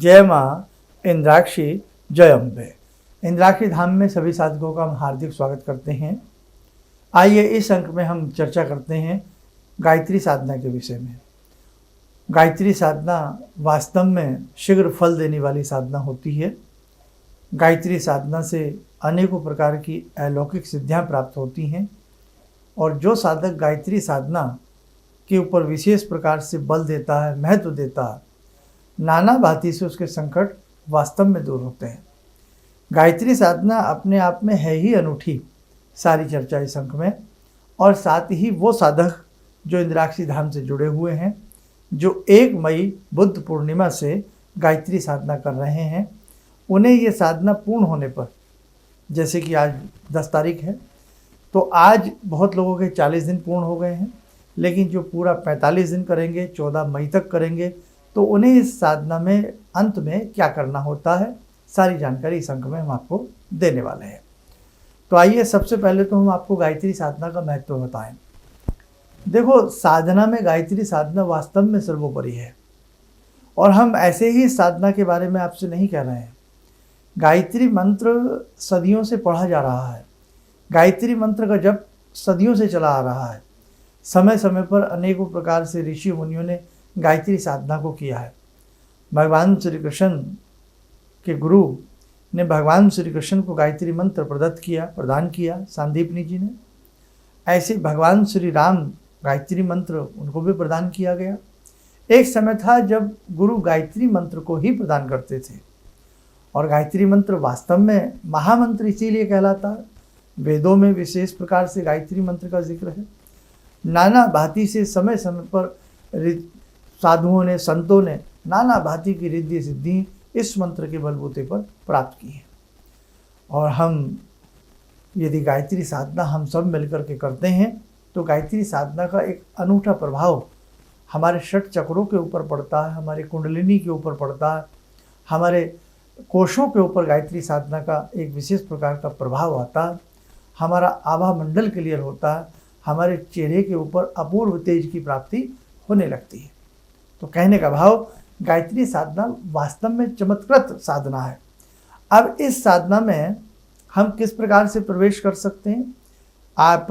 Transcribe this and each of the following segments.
जय माँ इंद्राक्षी जय अम्बे। इंद्राक्षी धाम में सभी साधकों का हम हार्दिक स्वागत करते हैं। आइए इस अंक में हम चर्चा करते हैं गायत्री साधना के विषय में। गायत्री साधना वास्तव में शीघ्र फल देने वाली साधना होती है। गायत्री साधना से अनेकों प्रकार की अलौकिक सिद्धियाँ प्राप्त होती हैं और जो साधक गायत्री साधना के ऊपर विशेष प्रकार से बल देता है, महत्व देता है, नाना भांति से उसके संकट वास्तव में दूर होते हैं। गायत्री साधना अपने आप में है ही अनूठी, सारी चर्चा इस अंक में। और साथ ही वो साधक जो इंद्राक्षी धाम से जुड़े हुए हैं, जो 1 मई बुद्ध पूर्णिमा से गायत्री साधना कर रहे हैं, उन्हें ये साधना पूर्ण होने पर, जैसे कि आज 10 तारीख है, तो आज बहुत लोगों के 40 दिन पूर्ण हो गए हैं, लेकिन जो पूरा 45 दिन करेंगे, 14 मई तक करेंगे, तो उन्हें इस साधना में अंत में क्या करना होता है, सारी जानकारी इस अंक में हम आपको देने वाले हैं। तो आइए सबसे पहले तो हम आपको गायत्री साधना का महत्व बताएं। देखो, साधना में गायत्री साधना वास्तव में सर्वोपरि है और हम ऐसे ही साधना के बारे में आपसे नहीं कह रहे हैं। गायत्री मंत्र सदियों से पढ़ा जा रहा है। गायत्री मंत्र का जप सदियों से चला आ रहा है। समय समय पर अनेकों प्रकार से ऋषि मुनियों ने गायत्री साधना को किया है। भगवान श्री कृष्ण के गुरु ने भगवान श्री कृष्ण को गायत्री मंत्र प्रदान किया सांदीपनी जी ने। ऐसे भगवान श्री राम गायत्री मंत्र उनको भी प्रदान किया गया। एक समय था जब गुरु गायत्री मंत्र को ही प्रदान करते थे और गायत्री मंत्र वास्तव में महामंत्र इसीलिए कहलाता है। वेदों में विशेष प्रकार से गायत्री मंत्र का जिक्र है। नाना भांति से समय समय पर साधुओं ने, संतों ने नाना भांति की रिद्धि सिद्धि इस मंत्र के बलबूते पर प्राप्त की है। और हम यदि गायत्री साधना हम सब मिलकर के करते हैं तो गायत्री साधना का एक अनूठा प्रभाव हमारे 6 चक्रों के ऊपर पड़ता है, हमारे कुंडलिनी के ऊपर पड़ता है, हमारे कोशों के ऊपर गायत्री साधना का एक विशेष प्रकार का प्रभाव आता है। हमारा आभा मंडल क्लियर होता है, हमारे चेहरे के ऊपर अपूर्व तेज की प्राप्ति होने लगती है। तो कहने का भाव, गायत्री साधना वास्तव में चमत्कृत साधना है। अब इस साधना में हम किस प्रकार से प्रवेश कर सकते हैं? आप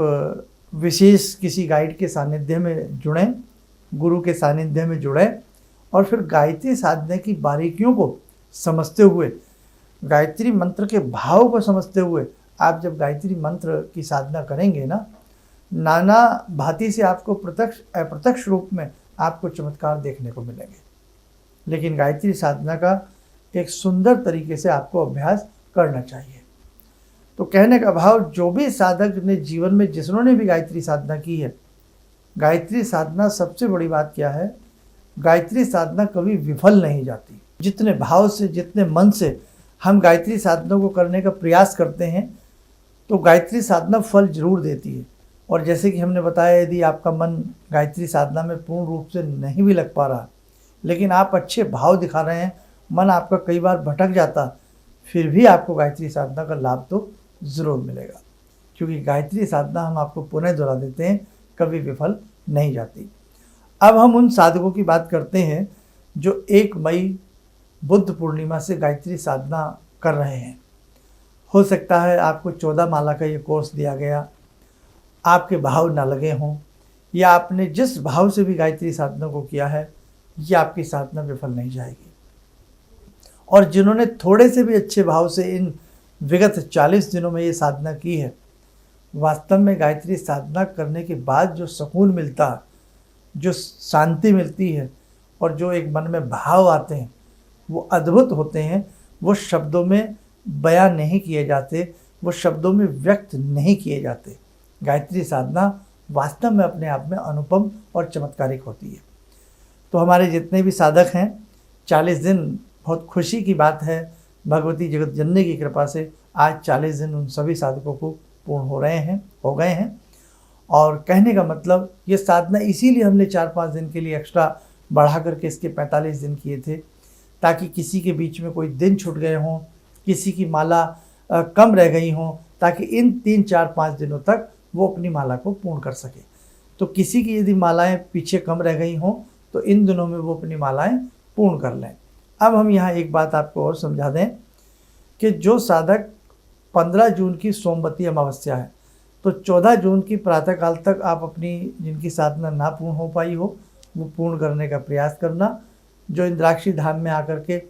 विशेष किसी गाइड के सानिध्य में जुड़ें, गुरु के सानिध्य में जुड़ें और फिर गायत्री साधना की बारीकियों को समझते हुए, गायत्री मंत्र के भाव को समझते हुए आप जब गायत्री मंत्र की साधना करेंगे ना, नाना भांति से आपको प्रत्यक्ष अप्रत्यक्ष रूप में आपको चमत्कार देखने को मिलेंगे। लेकिन गायत्री साधना का एक सुंदर तरीके से आपको अभ्यास करना चाहिए। तो कहने का भाव, जो भी साधक ने जीवन में जिन्होंने भी गायत्री साधना की है, गायत्री साधना सबसे बड़ी बात क्या है, गायत्री साधना कभी विफल नहीं जाती। जितने भाव से, जितने मन से हम गायत्री साधना को करने का प्रयास करते हैं तो गायत्री साधना फल जरूर देती है। और जैसे कि हमने बताया, यदि आपका मन गायत्री साधना में पूर्ण रूप से नहीं भी लग पा रहा, लेकिन आप अच्छे भाव दिखा रहे हैं, मन आपका कई बार भटक जाता, फिर भी आपको गायत्री साधना का लाभ तो ज़रूर मिलेगा, क्योंकि गायत्री साधना, हम आपको पुनः दोहरा देते हैं, कभी विफल नहीं जाती। अब हम उन साधकों की बात करते हैं जो 1 मई बुद्ध पूर्णिमा से गायत्री साधना कर रहे हैं। हो सकता है आपको 14 माला का ये कोर्स दिया गया, आपके भाव ना लगे हों, या आपने जिस भाव से भी गायत्री साधना को किया है, ये आपकी साधना विफल नहीं जाएगी। और जिन्होंने थोड़े से भी अच्छे भाव से इन विगत 40 दिनों में ये साधना की है, वास्तव में गायत्री साधना करने के बाद जो सुकून मिलता है, जो शांति मिलती है और जो एक मन में भाव आते हैं, वो अद्भुत होते हैं। वो शब्दों में बयान नहीं किए जाते, वो शब्दों में व्यक्त नहीं किए जाते। गायत्री साधना वास्तव में अपने आप में अनुपम और चमत्कारिक होती है। तो हमारे जितने भी साधक हैं, 40 दिन बहुत खुशी की बात है। भगवती जगत जननी की कृपा से आज 40 दिन उन सभी साधकों को पूर्ण हो गए हैं। और कहने का मतलब, ये साधना इसीलिए हमने 4-5 दिन के लिए एक्स्ट्रा बढ़ा करके इसके 45 दिन किए थे, ताकि किसी के बीच में कोई दिन छूट गए हों, किसी की माला कम रह गई हों, ताकि इन 3-4-5 दिनों तक वो अपनी माला को पूर्ण कर सके। तो किसी की यदि मालाएं पीछे कम रह गई हों तो इन दिनों में वो अपनी मालाएं पूर्ण कर लें। अब हम यहाँ एक बात आपको और समझा दें कि जो साधक 15 जून की सोमवती अमावस्या है, तो 14 जून की प्रातःकाल तक आप अपनी जिनकी साधना ना पूर्ण हो पाई हो वो पूर्ण करने का प्रयास करना। जो इंद्राक्षी धाम में आकर के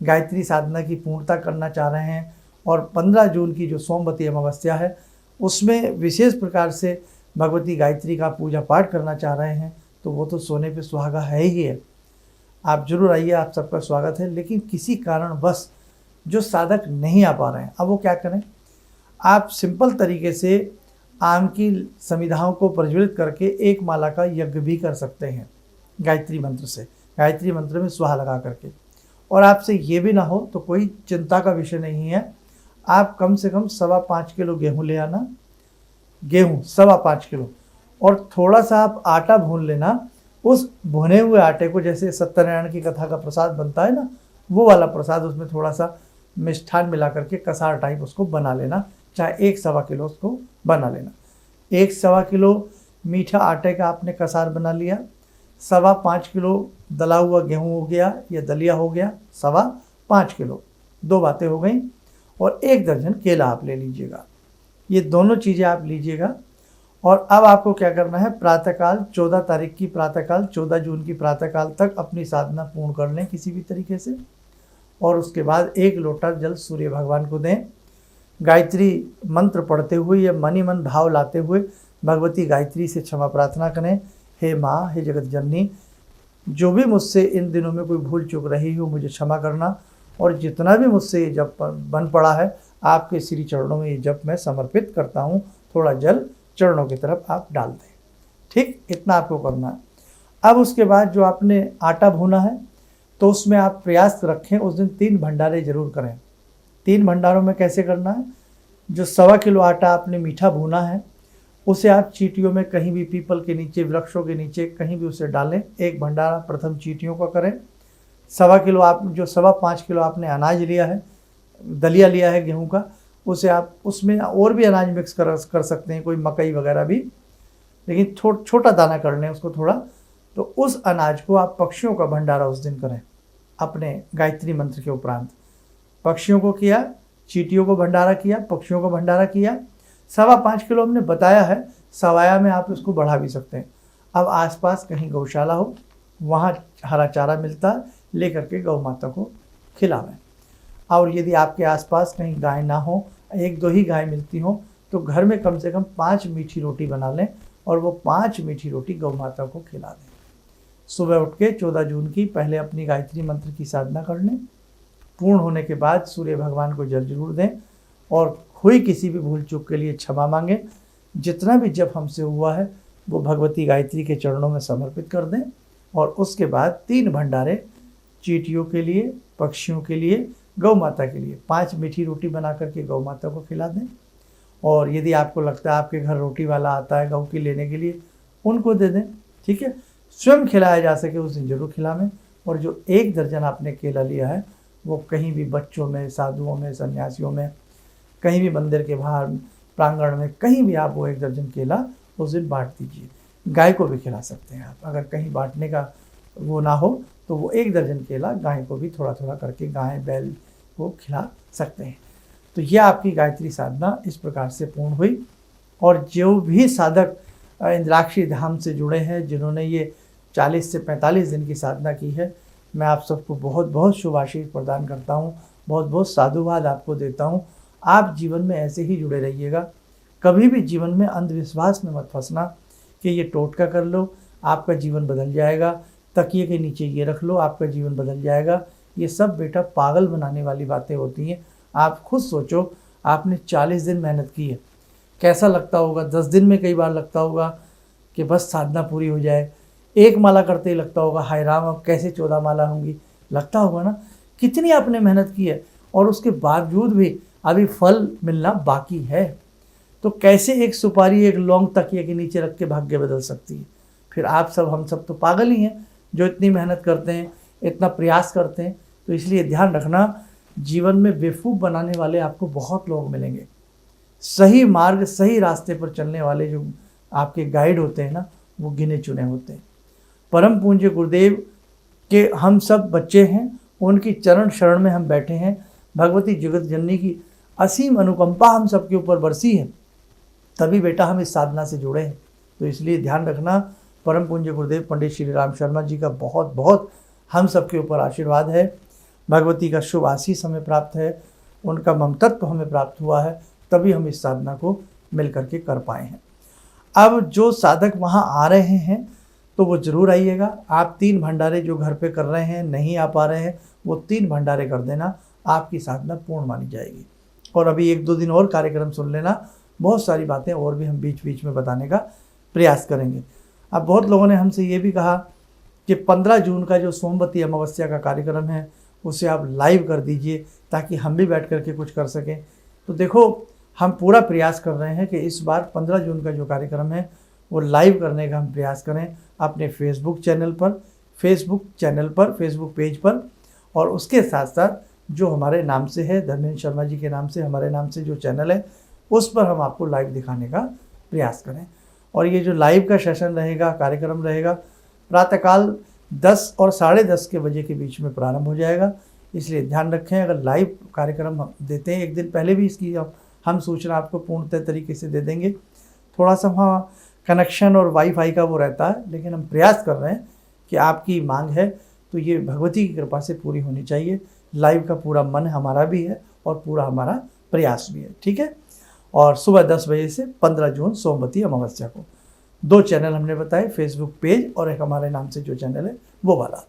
गायत्री साधना की पूर्णता करना चाह रहे हैं और 15 जून की जो सोमवती अमावस्या है उसमें विशेष प्रकार से भगवती गायत्री का पूजा पाठ करना चाह रहे हैं, तो वो तो सोने पे सुहागा है ही है। आप जरूर आइए, आप सबका स्वागत है। लेकिन किसी कारणवश जो साधक नहीं आ पा रहे हैं, अब वो क्या करें? आप सिंपल तरीके से आम की समिधाओं को प्रज्वलित करके एक माला का यज्ञ भी कर सकते हैं गायत्री मंत्र से, गायत्री मंत्र में स्वाहा लगा करके। और आपसे ये भी ना हो तो कोई चिंता का विषय नहीं है, आप कम से कम 5.25 किलो गेहूँ ले आना, गेहूँ 5.25 किलो, और थोड़ा सा आप आटा भून लेना। उस भुने हुए आटे को, जैसे सत्यनारायण की कथा का प्रसाद बनता है ना, वो वाला प्रसाद, उसमें थोड़ा सा मिष्ठान मिला करके कसार टाइप उसको बना लेना, चाहे 1.25 किलो उसको बना लेना। 1.25 किलो मीठा आटे का आपने कसार बना लिया, 5.25 किलो दला हुआ गेहूँ हो गया या दलिया हो गया 5.25 किलो, 2 बातें हो गई। और 1 दर्जन केला आप ले लीजिएगा, ये दोनों चीज़ें आप लीजिएगा। और अब आपको क्या करना है, प्रातःकाल 14 तारीख की प्रातःकाल, 14 जून की प्रातःकाल तक अपनी साधना पूर्ण कर लें किसी भी तरीके से। और उसके बाद 1 लोटा जल सूर्य भगवान को दें, गायत्री मंत्र पढ़ते हुए या मन ही मन भाव लाते हुए भगवती गायत्री से क्षमा प्रार्थना करें। हे माँ, हे जगत जननी, जो भी मुझसे इन दिनों में कोई भूल चूक रही हो मुझे क्षमा करना, और जितना भी मुझसे ये जप बन पड़ा है आपके श्री चरणों में ये जप मैं समर्पित करता हूँ। थोड़ा जल चरणों की तरफ आप डाल दें, ठीक, इतना आपको करना है। अब उसके बाद जो आपने आटा भूना है तो उसमें आप प्रयास रखें उस दिन 3 भंडारे जरूर करें। 3 भंडारों में कैसे करना है, जो 1.25 किलो आटा आपने मीठा भूना है उसे आप चींटियों में कहीं भी, पीपल के नीचे, वृक्षों के नीचे कहीं भी उसे डालें। 1 भंडारा प्रथम चींटियों का करें। 1.25 किलो आप जो 5.25 किलो आपने अनाज लिया है, दलिया लिया है गेहूं का, उसे आप उसमें और भी अनाज मिक्स कर सकते हैं, कोई मकई वगैरह भी, लेकिन छोटा दाना कर लें उसको थोड़ा। तो उस अनाज को आप पक्षियों का भंडारा उस दिन करें अपने गायत्री मंत्र के उपरांत। पक्षियों को किया, चींटियों को भंडारा किया, पक्षियों को भंडारा किया। 5.25 किलो हमने बताया है, सवाया में आप इसको बढ़ा भी सकते हैं। अब आसपास कहीं गौशाला हो, वहाँ हरा चारा मिलता है, लेकर के गौ माता को खिलावें। और यदि आपके आसपास कहीं गाय ना हो, 1-2 ही गाय मिलती हो, तो घर में कम से कम 5 मीठी रोटी बना लें और वो 5 मीठी रोटी गौ माता को खिला दें। सुबह उठ के 14 जून की पहले अपनी गायत्री मंत्र की साधना कर लें। पूर्ण होने के बाद सूर्य भगवान को जल जरूर दें और हुई किसी भी भूल चूक के लिए क्षमा मांगें। जितना भी जप हमसे हुआ है वो भगवती गायत्री के चरणों में समर्पित कर दें। और उसके बाद 3 भंडारे चींटियों के लिए, पक्षियों के लिए, गौ माता के लिए 5 मीठी रोटी बना करके गौ माता को खिला दें। और यदि आपको लगता है आपके घर रोटी वाला आता है गौ की लेने के लिए, उनको दे दें, ठीक है। स्वयं खिलाया जा सके उस दिन जरूर खिलावें। और जो 1 दर्जन आपने केला लिया है वो कहीं भी बच्चों में, साधुओं में, सन्यासियों में, कहीं भी मंदिर के बाहर प्रांगण में कहीं भी आप वो 1 दर्जन केला उस दिन बांट दीजिए। गाय को भी खिला सकते हैं आप, अगर कहीं बांटने का वो ना हो तो वो 1 दर्जन केला गाय को भी थोड़ा थोड़ा करके, गाय बैल को खिला सकते हैं। तो यह आपकी गायत्री साधना इस प्रकार से पूर्ण हुई। और जो भी साधक इंद्राक्षी धाम से जुड़े हैं, जिन्होंने ये 40 से 45 दिन की साधना की है, मैं आप सबको बहुत बहुत शुभ आशीष प्रदान करता हूँ, बहुत बहुत साधुवाद आपको देता हूँ। आप जीवन में ऐसे ही जुड़े रहिएगा। कभी भी जीवन में अंधविश्वास में मत फंसना कि ये टोटका कर लो आपका जीवन बदल जाएगा, तकिए के नीचे ये रख लो आपका जीवन बदल जाएगा। ये सब बेटा पागल बनाने वाली बातें होती हैं। आप खुद सोचो, आपने 40 दिन मेहनत की है, कैसा लगता होगा। 10 दिन में कई बार लगता होगा कि बस साधना पूरी हो जाए। 1 माला करते ही लगता होगा हाय राम अब कैसे 14 माला होंगी, लगता होगा ना। कितनी आपने मेहनत की है और उसके बावजूद भी अभी फल मिलना बाकी है। तो कैसे एक सुपारी, एक लौंग तकिए के नीचे रख के भाग्य बदल सकती है। फिर आप सब, हम सब तो पागल ही हैं जो इतनी मेहनत करते हैं, इतना प्रयास करते हैं। तो इसलिए ध्यान रखना, जीवन में बेवकूफ़ बनाने वाले आपको बहुत लोग मिलेंगे। सही मार्ग, सही रास्ते पर चलने वाले जो आपके गाइड होते हैं ना, वो गिने चुने होते हैं। परम पूज्य गुरुदेव के हम सब बच्चे हैं उनकी चरण शरण में हम बैठे हैं। भगवती जगत जननी की असीम अनुकंपा हम सबके ऊपर बरसी है, तभी बेटा हम इस साधना से जुड़े हैं। तो इसलिए ध्यान रखना, परम पूज्य गुरुदेव पंडित श्री राम शर्मा जी का बहुत बहुत हम सबके ऊपर आशीर्वाद है। भगवती का शुभ आशीष हमें प्राप्त है, उनका ममतत्व हमें प्राप्त हुआ है, तभी हम इस साधना को मिल करके कर पाए हैं। अब जो साधक वहाँ आ रहे हैं तो वो ज़रूर आइएगा। आप 3 भंडारे जो घर पे कर रहे हैं, नहीं आ पा रहे हैं, वो 3 भंडारे कर देना, आपकी साधना पूर्ण मानी जाएगी। और अभी 1-2 दिन और कार्यक्रम सुन लेना, बहुत सारी बातें और भी हम बीच बीच में बताने का प्रयास करेंगे। अब बहुत लोगों ने हमसे ये भी कहा कि 15 जून का जो सोमवती अमावस्या का कार्यक्रम है उसे आप लाइव कर दीजिए ताकि हम भी बैठ करके कुछ कर सकें। तो देखो, हम पूरा प्रयास कर रहे हैं कि इस बार 15 जून का जो कार्यक्रम है वो लाइव करने का हम प्रयास करें अपने फेसबुक चैनल पर, फेसबुक पेज पर, और उसके साथ साथ जो हमारे नाम से है, धर्मेंद्र शर्मा जी के नाम से, हमारे नाम से जो चैनल है उस पर हम आपको लाइव दिखाने का प्रयास करें। और ये जो लाइव का सेशन रहेगा, कार्यक्रम रहेगा, प्रातःकाल 10 और 10:30 के बजे के बीच में प्रारंभ हो जाएगा। इसलिए ध्यान रखें, अगर लाइव कार्यक्रम देते हैं, एक दिन पहले भी इसकी हम सूचना आपको पूर्णतः तरीके से दे देंगे। थोड़ा सा वहाँ कनेक्शन और वाईफाई का वो रहता है, लेकिन हम प्रयास कर रहे हैं कि आपकी मांग है तो ये भगवती की कृपा से पूरी होनी चाहिए। लाइव का पूरा मन हमारा भी है और पूरा हमारा प्रयास भी है, ठीक है। और सुबह 10 बजे से 15 जून सोमवती अमावस्या को 2 चैनल हमने बताए, फेसबुक पेज और एक हमारे नाम से जो चैनल है वो वाला।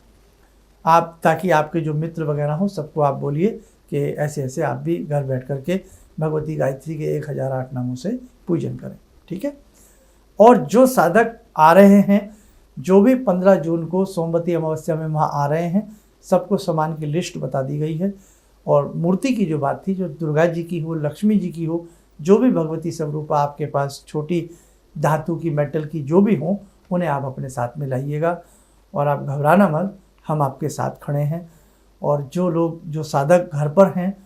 आप, ताकि आपके जो मित्र वगैरह हों सबको आप बोलिए कि ऐसे ऐसे आप भी घर बैठ करके भगवती गायत्री के 1008 नामों से पूजन करें, ठीक है। और जो साधक आ रहे हैं, जो भी 15 जून को सोमवती अमावस्या में वहाँ आ रहे हैं, सबको सामान की लिस्ट बता दी गई है। और मूर्ति की जो बात थी, जो दुर्गा जी की हो, लक्ष्मी जी की हो, जो भी भगवती स्वरूपा आपके पास छोटी धातु की, मेटल की जो भी हो, उन्हें आप अपने साथ में लाइएगा। और आप घबराना मत, हम आपके साथ खड़े हैं। और जो लोग, जो साधक घर पर हैं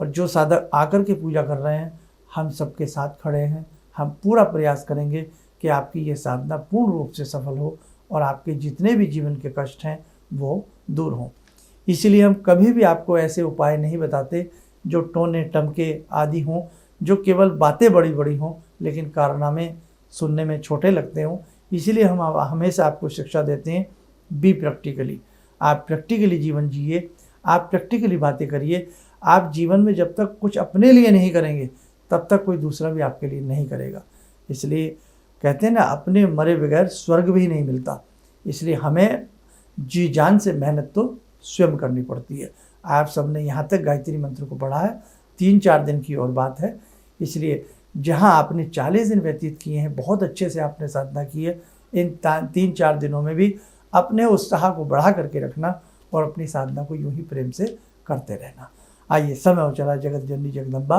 और जो साधक आकर के पूजा कर रहे हैं, हम सबके साथ खड़े हैं। हम पूरा प्रयास करेंगे कि आपकी ये साधना पूर्ण रूप से सफल हो और आपके जितने भी जीवन के कष्ट हैं वो दूर हों। इसीलिए हम कभी भी आपको ऐसे उपाय नहीं बताते जो टोने टमके आदि हों, जो केवल बातें बड़ी बड़ी हों लेकिन कारनामे सुनने में छोटे लगते हों। इसीलिए हम हमेशा आपको शिक्षा देते हैं, बी प्रैक्टिकली। आप प्रैक्टिकली जीवन जिए, आप प्रैक्टिकली बातें करिए। आप जीवन में जब तक कुछ अपने लिए नहीं करेंगे तब तक कोई दूसरा भी आपके लिए नहीं करेगा। इसलिए कहते हैं ना, अपने मरे बगैर स्वर्ग भी नहीं मिलता। इसलिए हमें जी जान से मेहनत तो स्वयं करनी पड़ती है। आप सबने यहाँ तक गायत्री मंत्र को पढ़ा है, 3-4 दिन की और बात है। इसलिए जहाँ आपने 40 दिन व्यतीत किए हैं, बहुत अच्छे से आपने साधना की है, इन 3-4 दिनों में भी अपने उत्साह को बढ़ा करके रखना और अपनी साधना को यूं ही प्रेम से करते रहना। आइए, समय हो चला जगत जननी जगदम्बा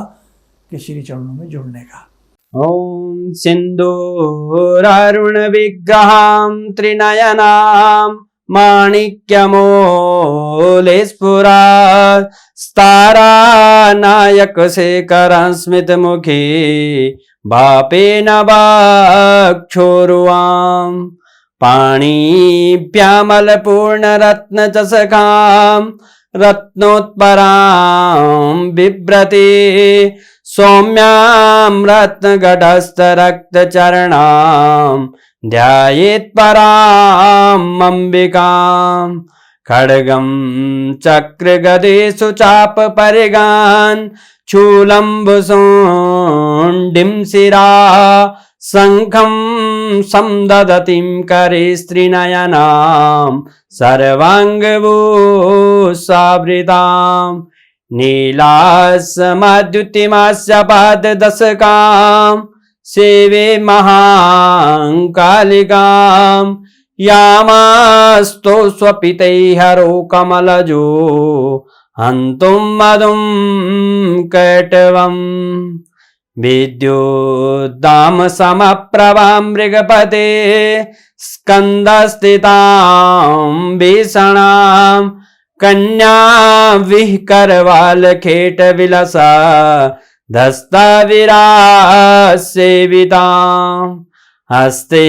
के श्री चरणों में जुड़ने का। ॐ सिन्दूरारुण विग्रहां त्रिनयनां माणिक्यमौले स्फुरात् स्तारानायकशेखरं स्मितमुखी भापेन वाक्छोरुवां पाणिभ्यामलपूर्णरत्नचषकां रत्नोत्परां बिभ्रति सौम्यां रत्नगडस्थरक्तचरणां ध्यायेत् पराम् अम्बिकां खड्गं चक्रगदेषु चापपरिगान् शूलम्बुसुण्डिं शिरा शङ्खं समदधतीं करे स्त्रीनयनां सर्वाङ्गभूषावृतां नीलास्मद्युतिमास्य पाददशकां सेवे महाकालिकां यामास्तो स्वपितैहरो कमलजो हन्तुं मधुं कैटवम् विद्युद्दाम समप्रभां मृगपते स्कन्दस्थितां भीषणां कन्या विहकरवालखेटविलसा धस्तविरासेवितां हस्ते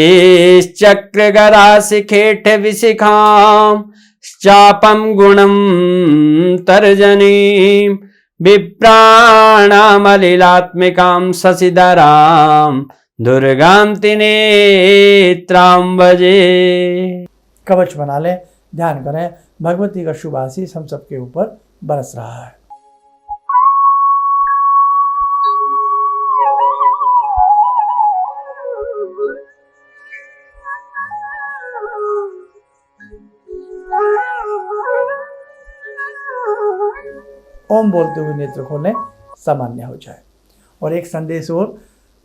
चक्रगराशिखेटविशिखां चापम गुणम तर्जनीं विप्राणामलिलात्मिकां शशिधरां दुर्गां त्रिनेत्रां भजे। कवच बना लें, ध्यान करें, भगवती का शुभ आशीष हम सबके ऊपर बरस रहा है। ओम बोलते हुए नेत्र खोलें, सामान्य हो जाए। और एक संदेश और,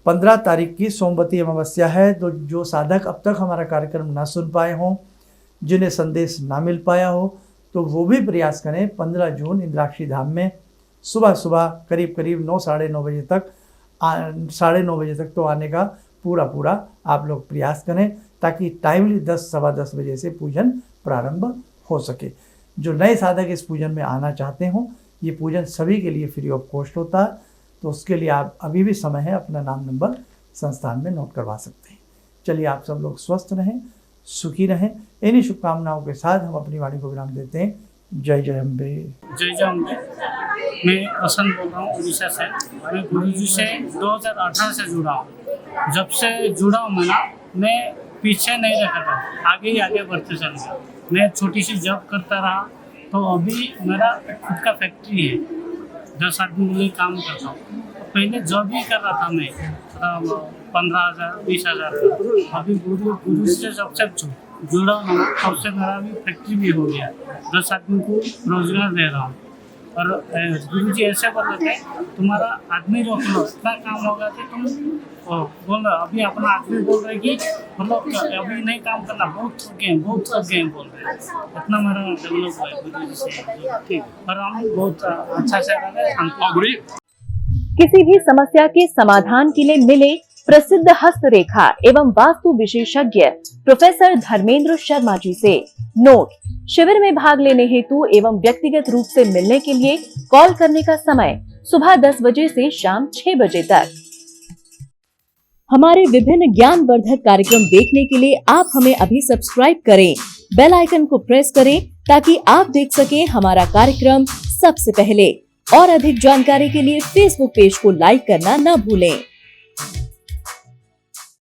15 तारीख की सोमवती अमावस्या है, तो जो साधक अब तक हमारा कार्यक्रम ना सुन पाए हों, जिन्हें संदेश ना मिल पाया हो, तो वो भी प्रयास करें। 15 जून इंद्राक्षी धाम में सुबह सुबह करीब 9 साढ़े 9 बजे तक, 9:30 बजे तक तो आने का पूरा आप लोग प्रयास करें, ताकि टाइमली 10 सवा 10 बजे से पूजन प्रारंभ हो सके। जो नए साधक इस पूजन में आना चाहते हों, ये पूजन सभी के लिए फ्री ऑफ कॉस्ट होता है, तो उसके लिए आप अभी भी समय है, अपना नाम नंबर संस्थान में नोट करवा सकते हैं। चलिए, आप सब लोग स्वस्थ रहें, सुखी रहें। इन्हीं शुभकामनाओं के साथ हम अपनी वाणी को विराम देते हैं। जय जय अम्बे। जय जय अम्बे। मैं वसंत बोल रहा हूँ उड़ीसा से। मैं गुरुजी से 2018 से जुड़ा हूँ। जब से जुड़ा हूँ मैं पीछे नहीं रखा था, आगे ही आगे बढ़ते चल गया। मैं छोटी सी जॉब करता रहा, तो अभी मेरा खुद का फैक्ट्री है, 10 आदमी के लिए काम करता हूँ। पहले जॉब ही कर रहा था मैं, 15,000 20,000 का। अभी गुरु से जब से जुड़ा हूँ तब से मेरा भी फैक्ट्री भी हो गया, 10 आदमी को रोजगार दे रहा हूँ। और गुरु जी ऐसे बोल रहे थे, तुम्हारा आदमी रोक लो, इतना काम होगा कि तुम बोल रहे। अभी अपना आदमी बोल रहे कि मतलब अभी नहीं काम करना, बहुत थक गए बोल रहे। इतना मेरा डेवलप हुआ है गुरु जी से, ठीक। और हम बहुत अच्छा से रहे। किसी भी समस्या के समाधान के लिए मिले प्रसिद्ध हस्तरेखा एवं वास्तु विशेषज्ञ प्रोफेसर धर्मेंद्र शर्मा जी से। नोट: शिविर में भाग लेने हेतु एवं व्यक्तिगत रूप से मिलने के लिए कॉल करने का समय सुबह 10 बजे से शाम 6 बजे तक। हमारे विभिन्न ज्ञानवर्धक कार्यक्रम देखने के लिए आप हमें अभी सब्सक्राइब करें, बेल आइकन को प्रेस करें, ताकि आप देख सकें हमारा कार्यक्रम सबसे पहले। और अधिक जानकारी के लिए फेसबुक पेज को लाइक करना न भूलें।